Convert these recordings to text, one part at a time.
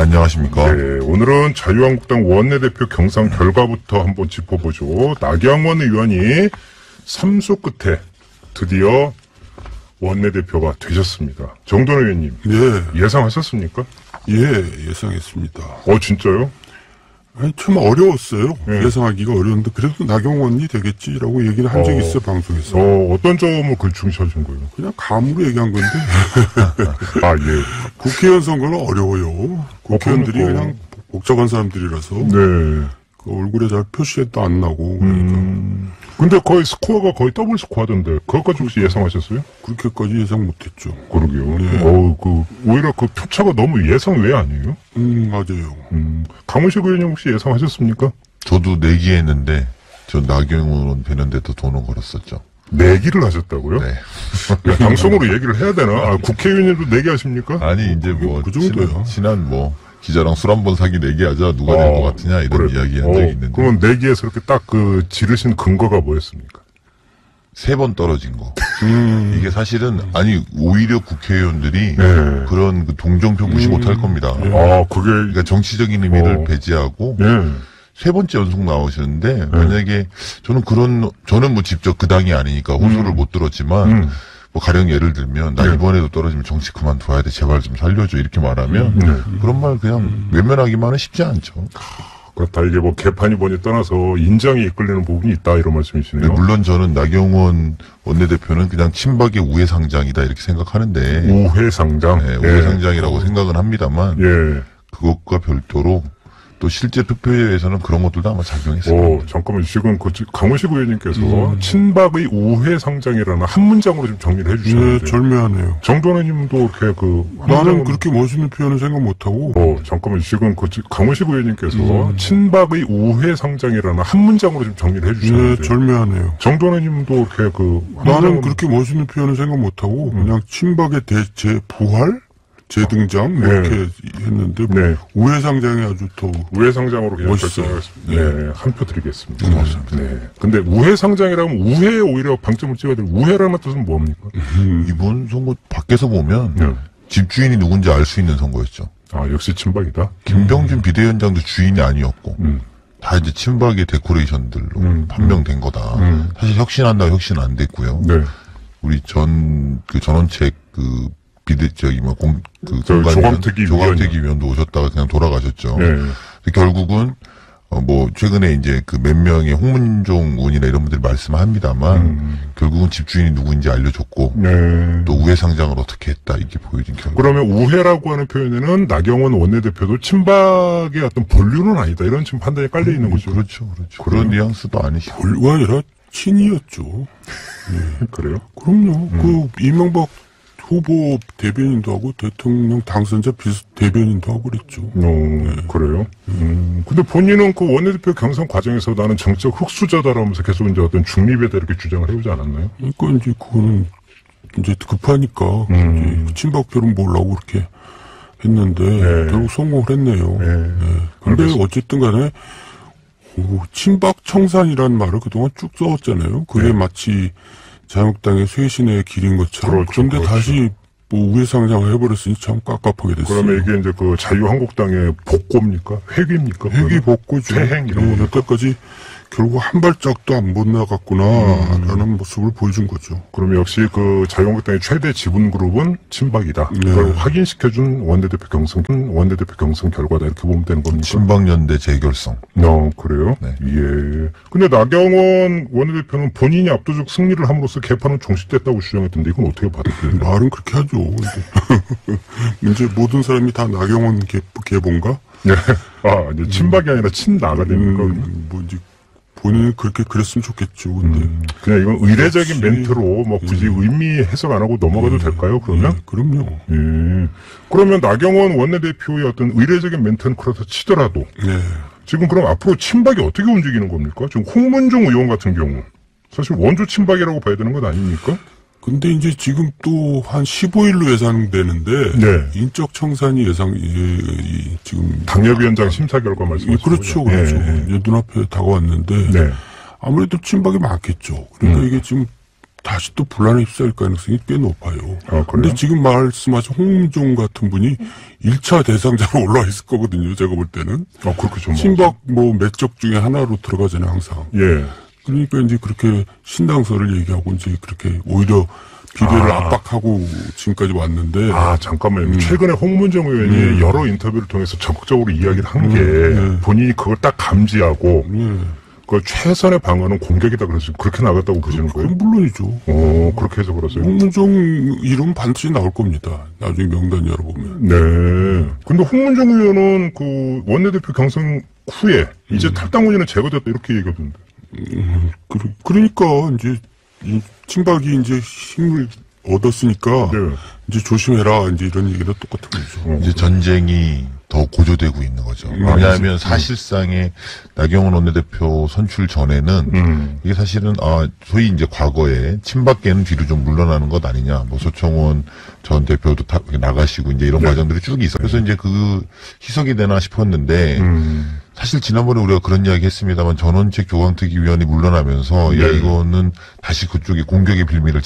안녕하십니까. 네, 오늘은 자유한국당 원내대표 경선 결과부터 한번 짚어보죠. 나경원 의원이 3수 끝에 드디어 원내대표가 되셨습니다. 정돈 의원님. 예. 예상하셨습니까? 예, 예상했습니다. 진짜요? 아니, 참 어려웠어요. 예. 예상하기가 어려운데, 그래도 나경원이 되겠지라고 얘기를 한 적이 있어요, 방송에서. 어떤 점을 중시하신 거예요? 그냥 감으로 얘기한 건데. 예. 국회의원 선거는 어려워요. 국회의원들이 그냥 복잡한 사람들이라서. 네. 그 얼굴에 잘 표시도 안 나고. 그러니까. 근데 거의 스코어가 거의 더블 스코어던데, 그것까지 혹시 예상하셨어요? 그렇게까지 예상 못했죠. 그러게요. 네. 오히려 그 표차가 너무 예상 외 아니에요? 맞아요. 강훈식 의원님 혹시 예상하셨습니까? 저도 내기했는데, 전 나경원 되는데도 돈을 걸었었죠. 내기를 하셨다고요? 네. 방송으로 얘기를 해야 되나? 국회의원님도 내기하십니까? 아니, 이제 뭐, 그 정도요. 지난 기자랑 술 한 번 사기 내기하자, 누가 될 것 같으냐, 이런 이야기 한 적이 있는데. 그러면 내기에서 이렇게 딱 지르신 근거가 뭐였습니까? 3번 떨어진 거. 이게 사실은, 오히려 국회의원들이 네. 그런 동정표 무시 못할 겁니다. 그게. 정치적인 의미를 배제하고, 네. 3번째 연속 나오시는데, 만약에, 저는 뭐 직접 그 당이 아니니까 호소를 못 들었지만, 가령 예를 들면, 나 이번에도 떨어지면 정치 그만둬야 돼, 제발 좀 살려줘, 이렇게 말하면, 그런 말 그냥 외면하기만은 쉽지 않죠. 그렇다. 이게 개판이 뭐니 떠나서 인정이 이끌리는 부분이 있다, 이런 말씀이시네요. 네, 물론 저는 나경원 원내대표는 그냥 친박의 우회상장이다, 이렇게 생각하는데. 우회상장? 네, 우회상장이라고 생각은 합니다만, 예. 그것과 별도로, 또 실제 투표에서는 그런 것들도 아마 작용했어요. 잠깐만, 지금 강훈식 의원님께서 친박의 우회 상장이라는 한 문장으로 좀 정리를 해주셨는데. 네, 절묘하네요. 정돈 의원님도 이렇게 나는 그렇게 멋있는 표현을 생각 못하고. 잠깐만, 지금 강훈식 의원님께서 친박의 우회 상장이라는 한 문장으로 좀 정리를 해주셨는데. 네, 절묘하네요. 정돈 의원님도 이렇게 나는 그렇게 멋있는 표현을 생각 못하고, 그냥 친박의 부활? 재등장? 이렇게 했는데, 우회상장이 아주 더. 우회상장으로 그냥 멋있어요. 결정하겠습니다. 네, 한 표 드리겠습니다. 고맙습니다. 네. 근데 우회상장이라면 우회에 오히려 방점을 찍어야 될 우회라는 뜻은 뭡니까? 이번 선거 밖에서 보면, 집주인이 누군지 알 수 있는 선거였죠. 역시 친박이다? 김병준 비대위원장도 주인이 아니었고, 다 이제 친박의 데코레이션들로 판명된 거다. 사실 혁신 안 됐고요. 네. 우리 전원책 조광특위 위원도 오셨다가 그냥 돌아가셨죠. 네. 결국은, 최근에 이제 몇 명의 홍문종 의원이나 이런 분들이 말씀합니다만, 결국은 집주인이 누구인지 알려줬고, 또 우회상장을 어떻게 했다, 이렇게 보여진 결과. 그러면 우회라고 하는 표현에는 나경원 원내대표도 친박의 어떤 본류는 아니다, 이런 지금 판단이 깔려있는 거죠. 그렇죠. 그런 뉘앙스도 아니시고. 본류가 아니라 친이었죠. 네. 그래요? 그럼요. 이명박 후보 대변인도 하고 대통령 당선자 대변인도 하고 그랬죠. 그래요? 근데 본인은 원내대표 경선 과정에서 나는 정책 흑수저다라면서 계속 이제 어떤 중립에 대해 이렇게 주장을 해오지 않았나요? 그러니까 이제 그거는 이제 급하니까 이제 친박표는 몰라고 그렇게 했는데 결국 성공을 했네요. 근데 어쨌든 간에 친박 청산이라는 말을 그동안 쭉 써왔잖아요. 그게 마치 자유한국당의 쇄신의 길인 것처럼. 그런데 다시 우회상장을 해버렸으니 참 깝깝하게 됐어요. 그러면 이게 이제 자유한국당의 복고입니까? 회귀입니까? 회귀복고죠. 퇴행 이런 거. 여태까지 결국 한 발짝도 안 못 나갔구나 라는 모습을 보여준 거죠. 그러면 역시 자유한국당의 최대 지분 그룹은 친박이다. 그걸 확인시켜준 원내대표 경선 결과다, 이렇게 보면 되는 겁니까? 친박연대 재결성. 그래요? 네. 예. 근데 나경원 원내대표는 본인이 압도적 승리를 함으로써 개판은 종식됐다고 주장했던데, 이건 어떻게 받아들여요? 말은 그렇게 하죠. 이제 모든 사람이 다 나경원 계본가? 네. 이제 친박이 아니라 친나가 됩니까? 이제 본인은 그렇게 그랬으면 좋겠죠. 근데 그냥 이건 의례적인 멘트로 굳이 의미 해석 안 하고 넘어가도 될까요? 그러면? 그럼요. 그러면 나경원 원내대표의 어떤 의례적인 멘트는 그렇다 치더라도 지금 그럼 앞으로 친박이 어떻게 움직이는 겁니까? 지금 홍문종 의원 같은 경우 사실 원조 친박이라고 봐야 되는 것 아닙니까? 근데 이제 지금 또 한 15일로 예상되는데 인적 청산이 지금 당협위원장 심사 결과 말씀하시죠? 그렇죠. 이제 눈앞에 다가왔는데 아무래도 친박이 많겠죠. 그러니까 이게 지금 다시 또 분란에 휩싸일 가능성이 꽤 높아요. 그런데 지금 말씀하신 홍문종 같은 분이 1차 대상자로 올라와 있을 거거든요. 제가 볼 때는. 그렇게 좀. 친박 몇 적 중에 하나로 들어가잖아요, 항상. 예. 그러니까 이제 그렇게 신당설을 얘기하고 이제 그렇게 오히려 비례를 압박하고 지금까지 왔는데. 잠깐만요. 최근에 홍문정 의원이 여러 인터뷰를 통해서 적극적으로 이야기를 한 게 본인이 그걸 딱 감지하고 그 최선의 방어는 공격이다 그래서 그렇게 나갔다고 보시는 거예요? 물론이죠. 그렇게 해서 그러세요? 홍문정 이름 반드시 나올 겁니다. 나중에 명단 열어보면. 네. 근데 홍문정 의원은 그 원내대표 경선 후에 이제 탈당 원인은 제거됐다 이렇게 얘기하던데. 그러니까 이제 이 친박이 이제 힘을 얻었으니까 이제 조심해라 이제 이런 얘기랑 똑같은 거죠. 이제 전쟁이 더 고조되고 있는 거죠. 왜냐하면 사실상의 나경원 원내대표 선출 전에는 이게 사실은 소위 이제 과거에 친박계는 뒤로 좀 물러나는 것 아니냐. 뭐 소청원 전 대표도 나가시고 이제 이런 과정들이 쭉 있어. 그래서 이제 그 희석이 되나 싶었는데 사실 지난번에 우리가 그런 이야기 했습니다만 전원책 조광특위 위원이 물러나면서 야 이거는 다시 그쪽에 공격의 빌미를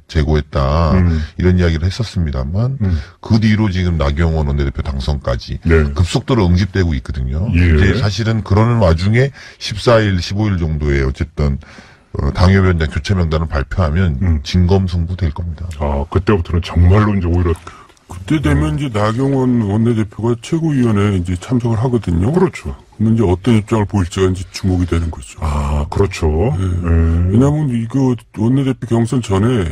제고했다 이런 이야기를 했었습니다만 그 뒤로 지금 나경원 원내대표 당선까지 급속도로 응집되고 있거든요. 이제 사실은 그러는 와중에 14일, 15일 정도에 어쨌든 당협위원장 교체 명단을 발표하면 진검승부 될 겁니다. 그때부터는 정말로 이제 오히려 그때 되면 이제 나경원 원내대표가 최고위원회에 이제 참석을 하거든요. 그렇죠. 그러면 이제 어떤 입장을 보일지가 이제 주목이 되는 거죠. 그렇죠. 왜냐하면 이거 원내대표 경선 전에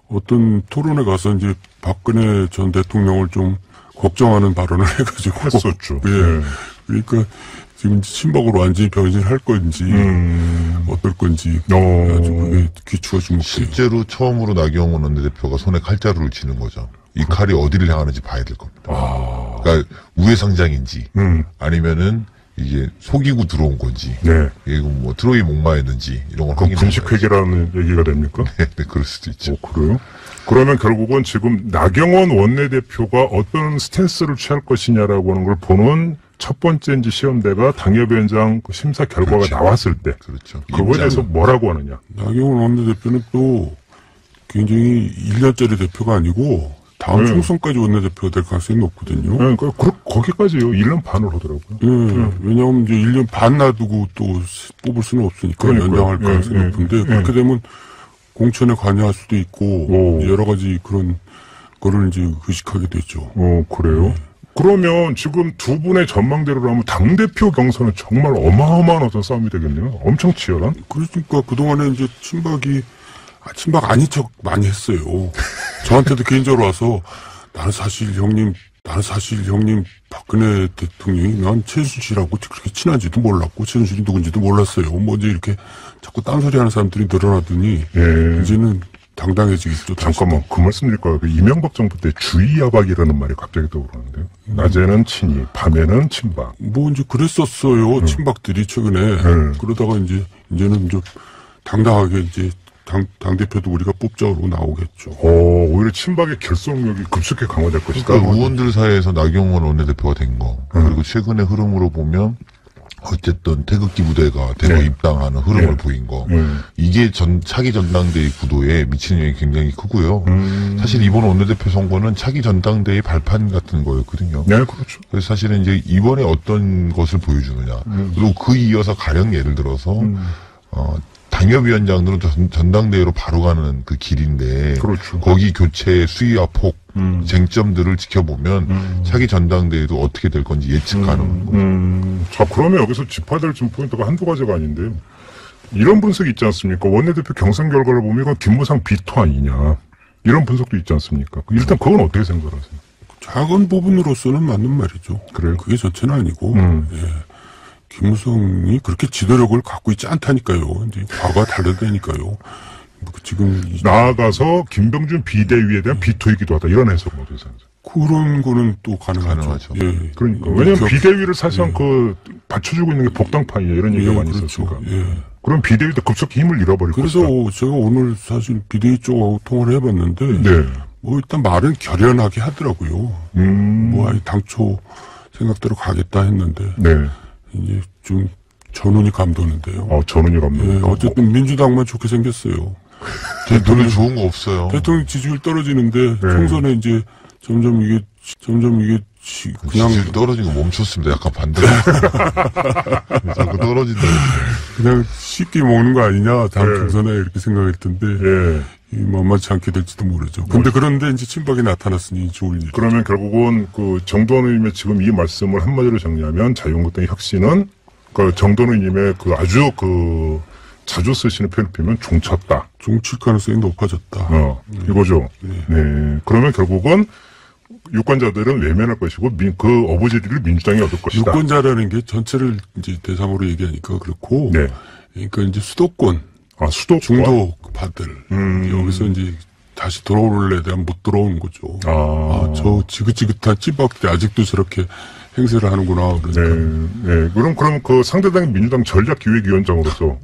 어떤 토론에 가서 이제 박근혜 전 대통령을 좀 걱정하는 발언을 해가지고 했었죠. 그러니까 지금 친박으로 완전히 변신할 건지 어떨 건지 아주 그게 귀추가 주목돼요. 실제로 처음으로 나경원 원내대표가 손에 칼자루를 쥐는 거죠. 이 칼이 어디를 향하는지 봐야 될 겁니다. 그러니까 우회상장인지 아니면은 이게 속이고 들어온 건지 이거 뭐 트로이 목마였는지 이런 걸 확인해 분식회계라는 얘기가 됩니까? 네, 그럴 수도 있죠. 그래요? 그러면 결국은 지금 나경원 원내대표가 어떤 스탠스를 취할 것이냐라고 하는 걸 보는 첫 번째 이제 시험대가 당협위원장 심사 결과가 나왔을 때 그거에 대해서 뭐라고 하느냐. 나경원 원내대표는 또 굉장히 1년짜리 대표가 아니고 다음 총선까지 원내대표가 될 가능성이 높거든요. 그러니까 거기까지요. 1년 반을 하더라고요. 왜냐하면 이제 1년 반 놔두고 또 뽑을 수는 없으니까 연장할 가능성이 높은데 그렇게 되면 공천에 관여할 수도 있고 여러 가지 그런 거를 이제 의식하게 되죠. 그래요? 그러면 지금 두 분의 전망대로라면 당대표 경선은 정말 어마어마한 어떤 싸움이 되겠네요. 엄청 치열한? 그러니까 그동안에 이제 친박 아닌 척 많이 했어요. 저한테도 개인적으로 와서 나는 사실 형님 박근혜 대통령이 난 최순실하고 그렇게 친한지도 몰랐고 최순실이 누군지도 몰랐어요. 뭐 이제 이렇게 자꾸 딴소리 하는 사람들이 늘어나더니 이제는 당당해지겠죠. 잠깐만 그 말씀 드릴까요? 이명박 정부 때 주의야박이라는 말이 갑자기 떠오르는데요. 낮에는 친이, 밤에는 친박. 뭐 이제 그랬었어요. 친박들이 최근에. 그러다가 이제는 좀 당당하게 이제 당대표도 우리가 뽑자 그러고 나오겠죠. 오히려 친박의 결속력이 급속히 강화될 것이다. 그러니까 의원들 사이에서 나경원 원내대표가 된 거. 그리고 최근의 흐름으로 보면 어쨌든 태극기 부대가 대거 입당하는 흐름을 보인 거. 이게 차기 전당대회 구도에 미치는 영향이 굉장히 크고요. 사실 이번 원내대표 선거는 차기 전당대회 발판 같은 거였거든요. 네, 그렇죠. 그래서 사실은 이제 이번에 어떤 것을 보여주느냐. 그리고 그 이어서 가령 예를 들어서 당협위원장들은 전당대회로 바로 가는 그 길인데 거기 교체 수위와 폭 쟁점들을 지켜보면 차기 전당대회도 어떻게 될 건지 예측 가능한 자, 그러면 여기서 짚어야 될 포인트가 한두 가지가 아닌데요. 이런 분석이 있지 않습니까? 원내대표 경선 결과를 보면 이건 김무상 비토 아니냐. 이런 분석도 있지 않습니까? 일단 그건 어떻게 생각하세요? 작은 부분으로서는 맞는 말이죠. 그래요? 그게 전체는 아니고 김무성이 그렇게 지도력을 갖고 있지 않다니까요. 이제 과거가 다르다니까요. 지금 나아가서 김병준 비대위에 대한 비토이기도 하다. 이런 해석은 어떻게 생각하세요? 그런 거는 또 가능하죠. 그러니까 왜냐하면 비대위를 사실상 받쳐주고 있는 게 복당판이에요. 이런 얘기가 많이 있었으니까. 그럼 비대위도 급속히 힘을 잃어버릴 그래서 것이다. 제가 오늘 사실 비대위 쪽하고 통화를 해봤는데 뭐 일단 말은 결연하게 하더라고요. 뭐 아예 당초 생각대로 가겠다 했는데 이제 좀 전운이 감도는데요. 전운이 감도는. 어쨌든 민주당만 좋게 생겼어요. 별로 좋은 거 없어요. 대통령 지지율 떨어지는데 총선에 이제 점점 이게 그냥 지지율 떨어진 거 멈췄습니다. 약간 반대. 자꾸 떨어진다. 그냥 쉽게 먹는 거 아니냐 다음 총선에 이렇게 생각했던데 만만치 않게 될지도 모르죠. 근데 그런데 이제 친박이 나타났으니 좋을 일. 그러면 결국은 그 정도원 의원님의 지금 이 말씀을 한마디로 정리하면 자유한국당의 혁신은 그 정도원 의원님의 그 아주 그 자주 쓰시는 표현을 피면 종쳤다. 종칠 가능성이 높아졌다. 이거죠. 네. 그러면 결국은 유권자들은 외면할 것이고 그 어부지리를 민주당이 얻을 것이다. 유권자라는 게 전체를 이제 대상으로 얘기하니까 그렇고. 네. 그러니까 이제 수도권. 수도권. 중도파들. 여기서 이제 다시 들어올래 대한 못 들어오는 거죠. 저 지긋지긋한 찌박대 아직도 저렇게 행세를 하는구나. 그러니까. 네. 그럼 그 상대당의 민주당 전략기획위원장으로서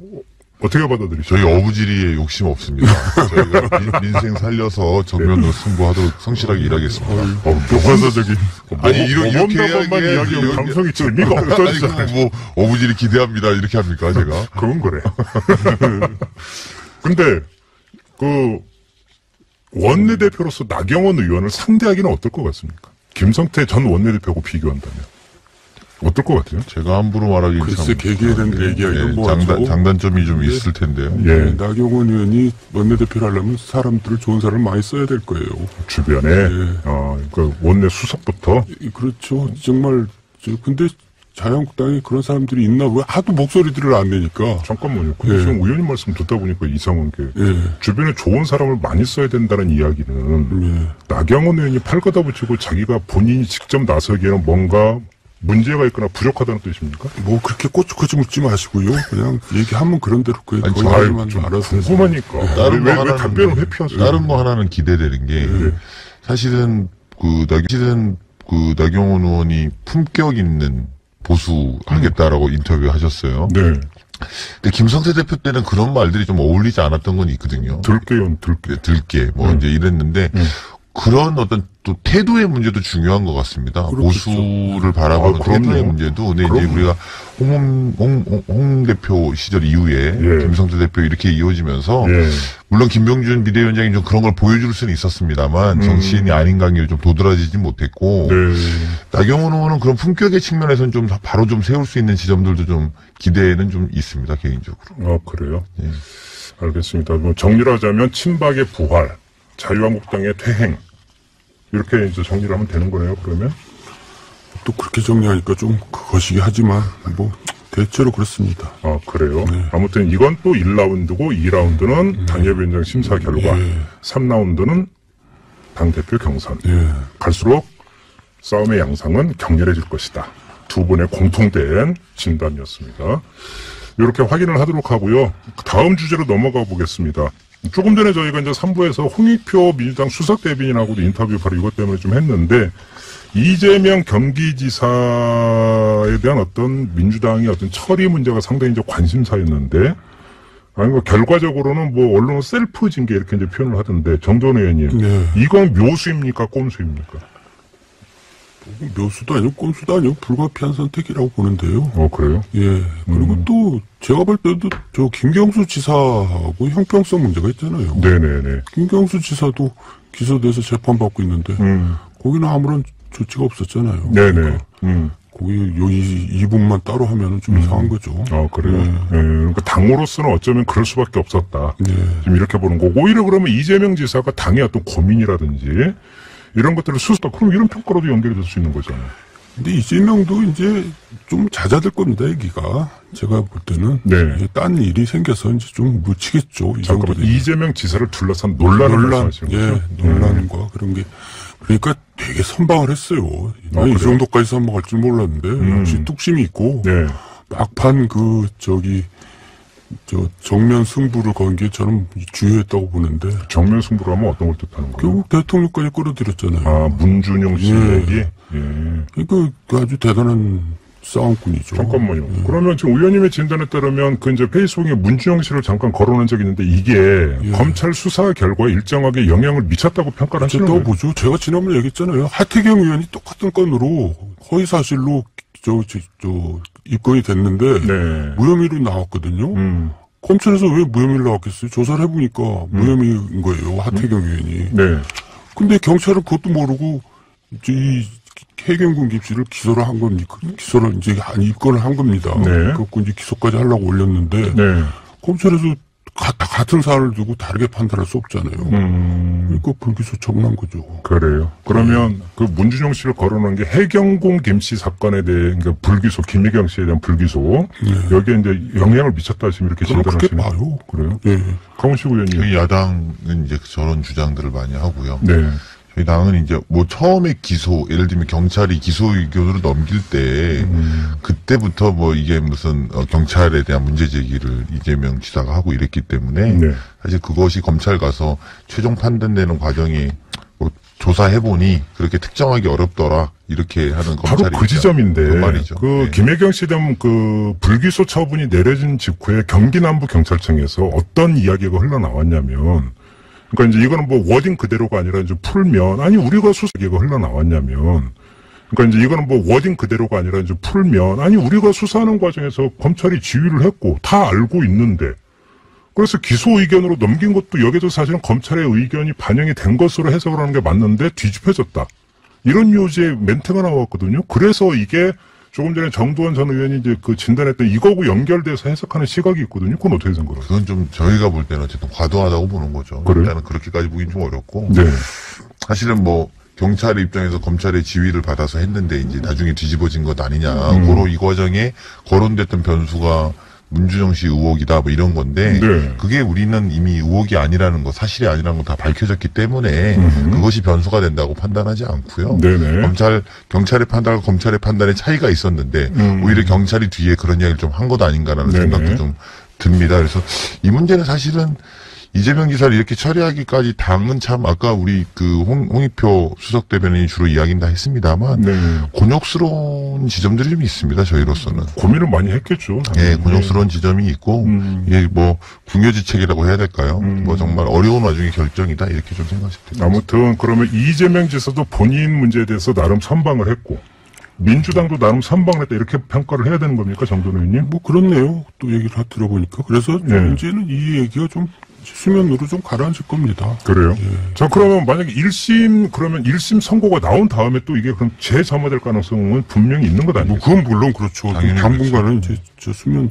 어떻게 받아들이죠? 저희 어부지리에 욕심 없습니다. 저희가 민생 살려서 정면으로 승부하도록 성실하게 일하겠습니다. 교과서적인. 아니, 이렇게 것만 이야기하면 방송이 재미가 없어지잖아요. 뭐, 어부지리 기대합니다. 이렇게 합니까, 제가? 그건 그래. 근데, 원내대표로서 나경원 의원을 상대하기는 어떨 것 같습니까? 김성태 전 원내대표하고 비교한다면. 어떨 것 같아요? 제가 함부로 말하기 글쎄, 개개인 얘기하기는 장단점이 좀 있을 텐데요. 나경원 의원이 원내대표를 하려면 사람들을 좋은 사람을 많이 써야 될 거예요. 주변에? 그 원내 수석부터? 그렇죠. 정말, 근데 자유한국당에 그런 사람들이 있나? 왜 하도 목소리들을 안 내니까. 잠깐만요. 근데 지금 의원님 말씀 듣다 보니까 이상한 게, 주변에 좋은 사람을 많이 써야 된다는 이야기는, 나경원 의원이 팔 걷어붙이고 자기가 본인이 직접 나서기에는 뭔가 문제가 있거나 부족하다는 뜻입니까? 뭐 그렇게 꼬치꼬치 묻지 마시고요. 그냥 얘기하면 그런 대로 거기까지만 알아서 궁금하니까. 왜 답변을 회피하세요? 다른 거 하나는 기대되는 게 사실은 나경원 의원이 품격 있는 보수하겠다라고 인터뷰하셨어요. 네. 근데 김성태 대표 때는 그런 말들이 좀 어울리지 않았던 건 있거든요. 들게 뭐 이제 이랬는데. 그런 어떤 또 태도의 문제도 중요한 것 같습니다. 그렇겠죠. 보수를 바라보는 태도의 문제도. 근데 이제 우리가 홍 대표 시절 이후에 김성태 대표 이렇게 이어지면서 물론 김병준 비대위원장이 좀 그런 걸 보여줄 수는 있었습니다만 정치인이 아닌 관계를 좀 도드라지지 못했고 나경원 의원은 그런 품격의 측면에서는 좀 바로 좀 세울 수 있는 지점들도 좀 기대는 좀 있습니다. 개인적으로. 그래요? 알겠습니다. 뭐 정리를 하자면 친박의 부활. 자유한국당의 퇴행 이렇게 이제 정리를 하면 되는 거네요. 그러면 또 그렇게 정리하니까 좀 거시기 하지만 뭐 대체로 그렇습니다. 그래요. 아무튼 이건 또 1라운드고 2라운드는 당협위원장 심사 결과, 3라운드는 당대표 경선. 갈수록 싸움의 양상은 격렬해질 것이다. 두 분의 공통된 진단이었습니다. 이렇게 확인을 하도록 하고요. 다음 주제로 넘어가 보겠습니다. 조금 전에 저희가 이제 3부에서 홍익표 민주당 수석 대변인하고도 인터뷰 바로 이것 때문에 좀 했는데, 이재명 경기지사에 대한 어떤 민주당의 어떤 처리 문제가 상당히 이제 관심사였는데, 결과적으로는 뭐 언론은 셀프 징계 이렇게 이제 표현을 하던데, 정도원 의원님, 이건 묘수입니까, 꼼수입니까? 묘수도 아니고 꼼수도 아니고 불가피한 선택이라고 보는데요. 그래요? 그리고 또 제가 볼 때도 저 김경수 지사하고 형평성 문제가 있잖아요. 네네네. 김경수 지사도 기소돼서 재판받고 있는데 거기는 아무런 조치가 없었잖아요. 네네. 그러니까 거기 이 부분만 따로 하면 좀 이상한 거죠. 그래요? 그러니까 당으로서는 어쩌면 그럴 수밖에 없었다. 지금 이렇게 보는 거고, 오히려 그러면 이재명 지사가 당의 어떤 고민이라든지 이런 것들을 그럼 이런 평가로도 연결이 될 수 있는 거잖아요. 근데 이재명도 이제 좀 잦아들 겁니다, 얘기가. 제가 볼 때는. 딴 일이 생겨서 이제 좀 묻히겠죠. 잠깐만, 이재명 지사를 둘러싼 논란과 그런 게. 그러니까 되게 선방을 했어요. 이 정도까지 선방할 줄 몰랐는데, 역시 뚝심이 있고, 막판 정면 승부를 건 게 저는 주요했다고 보는데. 정면 승부를 하면 어떤 걸 뜻하는 거예요? 결국 대통령까지 끌어들였잖아요. 문준용 씨 얘기? 그러니까 아주 대단한 싸움꾼이죠. 잠깐만요. 그러면 지금 의원님의 진단에 따르면 이제 페이스북에 문준용 씨를 잠깐 거론한 적이 있는데 이게 검찰 수사 결과에 일정하게 영향을 미쳤다고 평가를 하시는 거예요? 보죠. 제가 지난번에 얘기했잖아요. 하태경 의원이 똑같은 건으로 허위사실로 입건이 됐는데 무혐의로 나왔거든요. 검찰에서 왜 무혐의를 나왔겠어요? 조사를 해보니까 무혐의인 거예요. 하태경 의원이. 네. 근데 경찰은 그것도 모르고 이제 이 해경군 김씨를 기소를 한 겁니까? 기소를 이제 입건을 한 겁니다. 네. 그래갖고 이제 기소까지 하려고 올렸는데 네. 검찰에서 같은 사안을 두고 다르게 판단할 수 없잖아요. 그러니까 불기소 처분한 거죠. 그래요. 그러면 그 문준용 씨를 거론한 게 해경공 김씨 사건에 대해 그러니까 불기소, 김미경 씨에 대한 불기소 여기에 이제 영향을 미쳤다 지금 이렇게 그럼 그렇게 진단하시는 봐요. 그래요? 예. 강훈식 의원님. 저희 야당은 이제 저런 주장들을 많이 하고요. 네. 저희 당은 이제 뭐 처음에 기소, 예를 들면 경찰이 기소 의견으로 넘길 때 그때부터 뭐 이게 무슨 경찰에 대한 문제 제기를 이재명 지사가 하고 이랬기 때문에 네. 사실 그것이 검찰 가서 최종 판단되는 과정이 뭐 조사해보니 그렇게 특정하기 어렵더라 이렇게 하는 검찰이 바로 그 지점인데 그 말이죠. 그 네. 김혜경 씨에 대한 그 불기소 처분이 내려진 직후에 경기 남부 경찰청에서 어떤 이야기가 흘러나왔냐면 그러니까 이제 이거는 뭐 워딩 그대로가 아니라 이제 풀면 아니 우리가 수사가 흘러나왔냐면 그러니까 이제 이거는 뭐 워딩 그대로가 아니라 이제 풀면 아니 우리가 수사하는 과정에서 검찰이 지휘를 했고 다 알고 있는데 그래서 기소 의견으로 넘긴 것도 여기서 사실은 검찰의 의견이 반영이 된 것으로 해석을 하는 게 맞는데 뒤집혀졌다. 이런 요지의 멘트가 나왔거든요. 그래서 이게 조금 전에 정두원 전 의원이 이제 그 진단했던 이거하고 연결돼서 해석하는 시각이 있거든요. 그건 어떻게 생각하세요? 그건 좀 저희가 볼 때는 어쨌든 과도하다고 보는 거죠. 그래요? 일단은 그렇게까지 보긴 좀 어렵고. 네. 사실은 뭐 경찰의 입장에서 검찰의 지휘를 받아서 했는데 이제 나중에 뒤집어진 것 아니냐. 고로 이 과정에 거론됐던 변수가 문준용 씨 의혹이다 뭐 이런 건데 네. 그게 우리는 이미 의혹이 아니라는 거 사실이 아니라는 거 다 밝혀졌기 때문에 그것이 변수가 된다고 판단하지 않고요. 네네. 경찰의 판단과 검찰의 판단에 차이가 있었는데 오히려 경찰이 뒤에 그런 이야기를 좀 한 것 아닌가라는 네네. 생각도 좀 듭니다. 그래서 이 문제는 사실은 이재명 지사를 이렇게 처리하기까지 당은 참 아까 우리 그 홍익표 수석 대변인이 주로 이야기는 다 했습니다만 네. 곤욕스러운 지점들이 좀 있습니다. 저희로서는. 고민을 많이 했겠죠. 예, 곤욕스러운 지점이 있고 이게 뭐 궁여지책이라고 해야 될까요? 뭐 정말 어려운 와중에 결정이다 이렇게 좀 생각하시면 됩니다. 아무튼 그러면 이재명 지사도 본인 문제에 대해서 나름 선방을 했고 민주당도 나름 선방을 했다 이렇게 평가를 해야 되는 겁니까, 정돈 의원님? 뭐 그렇네요. 또 얘기를 들어보니까. 그래서 네. 이제는 이 얘기가 좀 수면으로 좀 가라앉을 겁니다. 그래요? 예. 자, 그러면 만약에 1심 선고가 나온 다음에 또 이게 그럼 재점화될 가능성은 분명히 있는 것 뭐 아닙니까? 그건 물론 그렇죠. 당연히 당분간은 이제 저 수면에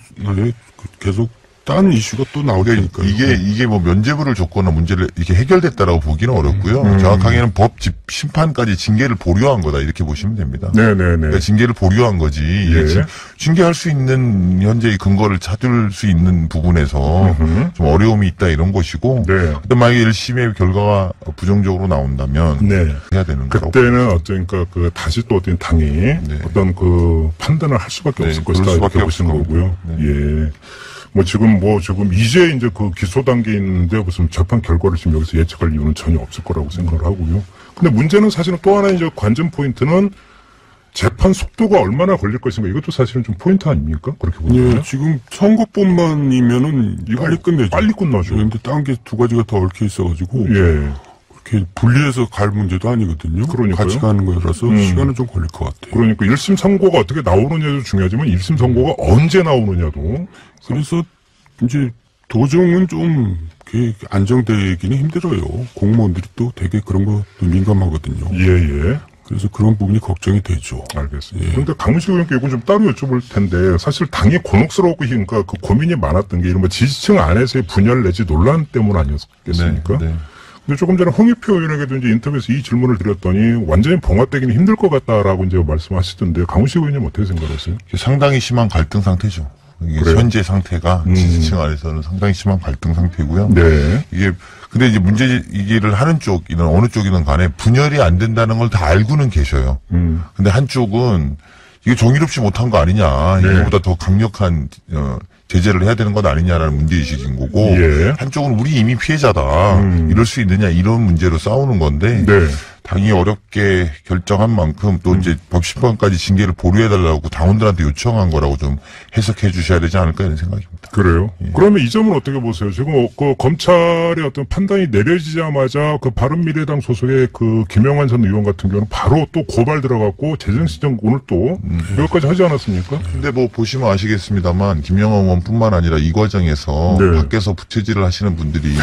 계속 딴 이슈가 또 나올 테니까요. 이게 뭐 면죄부를 줬거나 문제를 이렇게 해결됐다라고 보기는 어렵고요. 정확하게는 법 심판까지 징계를 보류한 거다 이렇게 보시면 됩니다. 네네네. 그러니까 징계를 보류한 거지. 예. 징계할 수 있는 현재의 근거를 찾을 수 있는 부분에서 좀 어려움이 있다 이런 것이고. 네. 근데 만약에 1심의 결과가 부정적으로 나온다면 네. 해야 되는 거라고. 그때는 어쩌니까 그 다시 또 어떤 당이 어떤 그 판단을 할 수밖에 네, 없을 그럴 것이다 수밖에 이렇게 보시는 없을 거고요. 거고. 예. 뭐 지금 이제 그 기소 단계에 있는데 무슨 재판 결과를 지금 여기서 예측할 이유는 전혀 없을 거라고 생각을 하고요. 근데 문제는 사실은 또 하나 이제 관전 포인트는 재판 속도가 얼마나 걸릴 것인가 이것도 사실은 좀 포인트 아닙니까? 그렇게 보면. 예, 지금 선거법만이면은 빨리 끝내죠. 빨리 끝나죠. 그런데 딴 게 두 가지가 더 얽혀 있어가지고 예. 그렇게 분리해서 갈 문제도 아니거든요. 그러니까요. 같이 가는 거라서 시간은 좀 걸릴 것 같아요. 그러니까 1심 선고가 어떻게 나오느냐도 중요하지만 1심 선고가 언제 나오느냐도. 그래서 이제 도정은 좀 안정되기는 힘들어요. 공무원들이 또 되게 그런 거 민감하거든요. 예. 그래서 그런 부분이 걱정이 되죠. 알겠습니다. 예. 그런데 강훈식 의원께 이건 좀 따로 여쭤볼 텐데 사실 당이 곤혹스럽고 그러니까 그 고민이 많았던 게 이른바 지지층 안에서의 분열 내지 논란 때문 아니었겠습니까? 네. 근데 조금 전에 홍익표 의원에게도 이제 인터뷰에서 이 질문을 드렸더니 완전히 봉합되기는 힘들 것 같다라고 이제 말씀하시던데 강훈식 의원님 어떻게 생각하세요? 상당히 심한 갈등 상태죠. 이게 그래요? 현재 상태가 지지층 안에서는 상당히 심한 갈등 상태고요. 네. 이게 근데 이제 문제 제기를 하는 쪽이든 어느 쪽이든 간에 분열이 안 된다는 걸 다 알고는 계셔요. 근데 한쪽은 이게 정의롭지 못한 거 아니냐, 네. 이거보다 더 강력한 제재를 해야 되는 것 아니냐라는 문제의식인 거고, 예. 한쪽은 우리 이미 피해자다, 이럴 수 있느냐 이런 문제로 싸우는 건데, 네. 당이 어렵게 결정한 만큼 또 이제 법심판까지 징계를 보류해달라고 당원들한테 요청한 거라고 좀 해석해 주셔야 되지 않을까 이런 생각입니다. 그래요? 예. 그러면 이 점은 어떻게 보세요? 지금 그 검찰의 어떤 판단이 내려지자마자 그 바른미래당 소속의 그 김영환 전 의원 같은 경우는 바로 또 고발 들어갔고 재정신청 오늘 또 여기까지 하지 않았습니까? 근데 뭐 보시면 아시겠습니다만 김영환 의원뿐만 아니라 이 과정에서 네. 밖에서 부채질을 하시는 분들이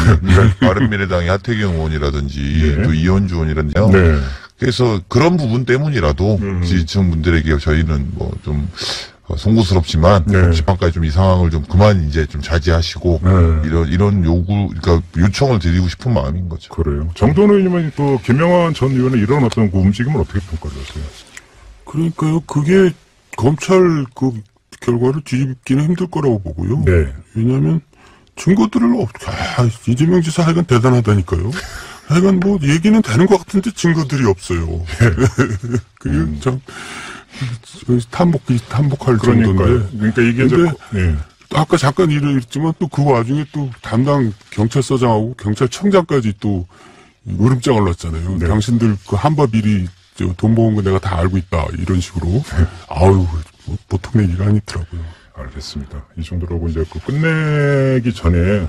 바른미래당의 하태경 의원이라든지 예. 또 이현주 의원이라든지요. 네. 그래서 그런 부분 때문이라도 지지층분들에게 저희는 뭐 좀 송구스럽지만 네. 심판까지 좀 이 상황을 좀 그만 이제 좀 자제하시고 네. 이런 요구 그러니까 요청을 드리고 싶은 마음인 거죠. 그래요. 정돈 의원님은 그 김영환 전 의원의 이런 어떤 그 움직임을 어떻게 평가를 하세요? 그러니까요. 그게 검찰 그 결과를 뒤집기는 힘들 거라고 보고요. 네. 왜냐하면 증거들을 이재명 지사 하여간 대단하다니까요. 하여간 뭐 얘기는 되는 것 같은데 증거들이 없어요. 그게 참 탐복할 정도인데. 그러니까 이게 근데 네. 아까 잠깐 이랬지만 또 그 와중에 또 담당 경찰서장하고 경찰청장까지 또 으름장을 놨잖아요. 네. 당신들 그 한바 비리 돈 모은 거 내가 다 알고 있다 이런 식으로. 아유 뭐 보통 얘기가 아니더라고요. 알겠습니다. 이 정도로 하고 이제 그 끝내기 전에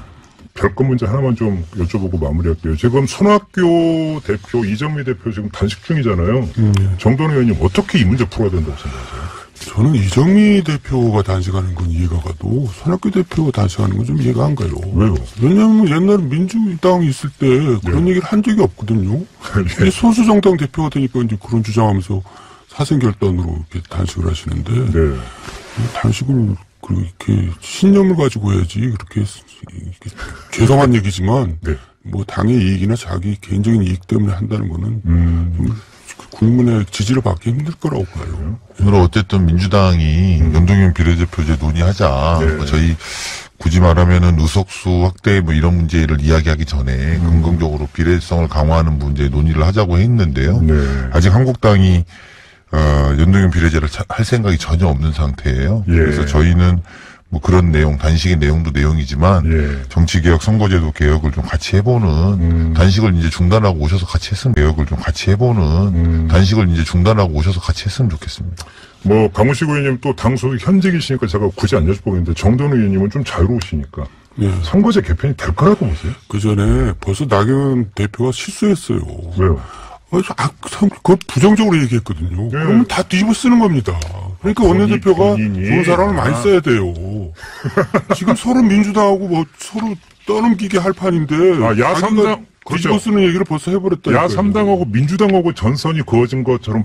별건 문제 하나만 좀 여쭤보고 마무리할게요. 지금 손학규 대표, 이정미 대표 지금 단식 중이잖아요. 정돈 의원님 어떻게 이 문제 풀어야 된다고 생각하세요? 저는 이정미 대표가 단식하는 건 이해가 가도 손학규 대표가 단식하는 건 좀 이해가 안 가요. 왜요? 왜냐하면 옛날에 민주당이 있을 때 그런 얘기를 한 적이 없거든요. 이게 소수정당 대표가 되니까 이제 그런 주장하면서 사생결단으로 이렇게 단식을 하시는데 네. 단식을 그렇게 신념을 가지고 해야지 그렇게 죄송한 얘기지만 네. 뭐 당의 이익이나 자기 개인적인 이익 때문에 한다는 거는 좀 국민의 지지를 받기 힘들 거라고 봐요. 오늘 어쨌든 민주당이 연동형 비례대표제 논의하자. 네. 뭐 저희 굳이 말하면은 의석수 확대 뭐 이런 문제를 이야기하기 전에 긍정적으로 비례성을 강화하는 문제 논의를 하자고 했는데요. 네. 아직 한국당이 연동형 비례제를 할 생각이 전혀 없는 상태예요. 예. 그래서 저희는 뭐 그런 내용, 단식의 내용도 내용이지만 예. 정치개혁, 선거제도 개혁을 좀 같이 해보는 단식을 이제 중단하고 오셔서 같이 했으면 개혁을 좀 같이 해보는 단식을 이제 중단하고 오셔서 같이 했으면 좋겠습니다. 뭐 강훈식 의원님 또 당소 현직이시니까 제가 굳이 안 여쭤보겠는데 정돈 의원님은 좀 자유로우시니까 예. 선거제 개편이 될 거라고 보세요? 그 전에 벌써 나경원 대표가 실수했어요. 왜요? 그걸 부정적으로 얘기했거든요. 네. 그러면 다 뒤집어 쓰는 겁니다. 그러니까 원내대표가 좋은 사람을 많이 써야 돼요. 지금 서로 민주당하고 뭐 서로 떠넘기게 할 판인데. 야3당 뒤집어 쓰는 얘기를 벌써 해버렸다니까요. 야3당하고 민주당하고 전선이 그어진 것처럼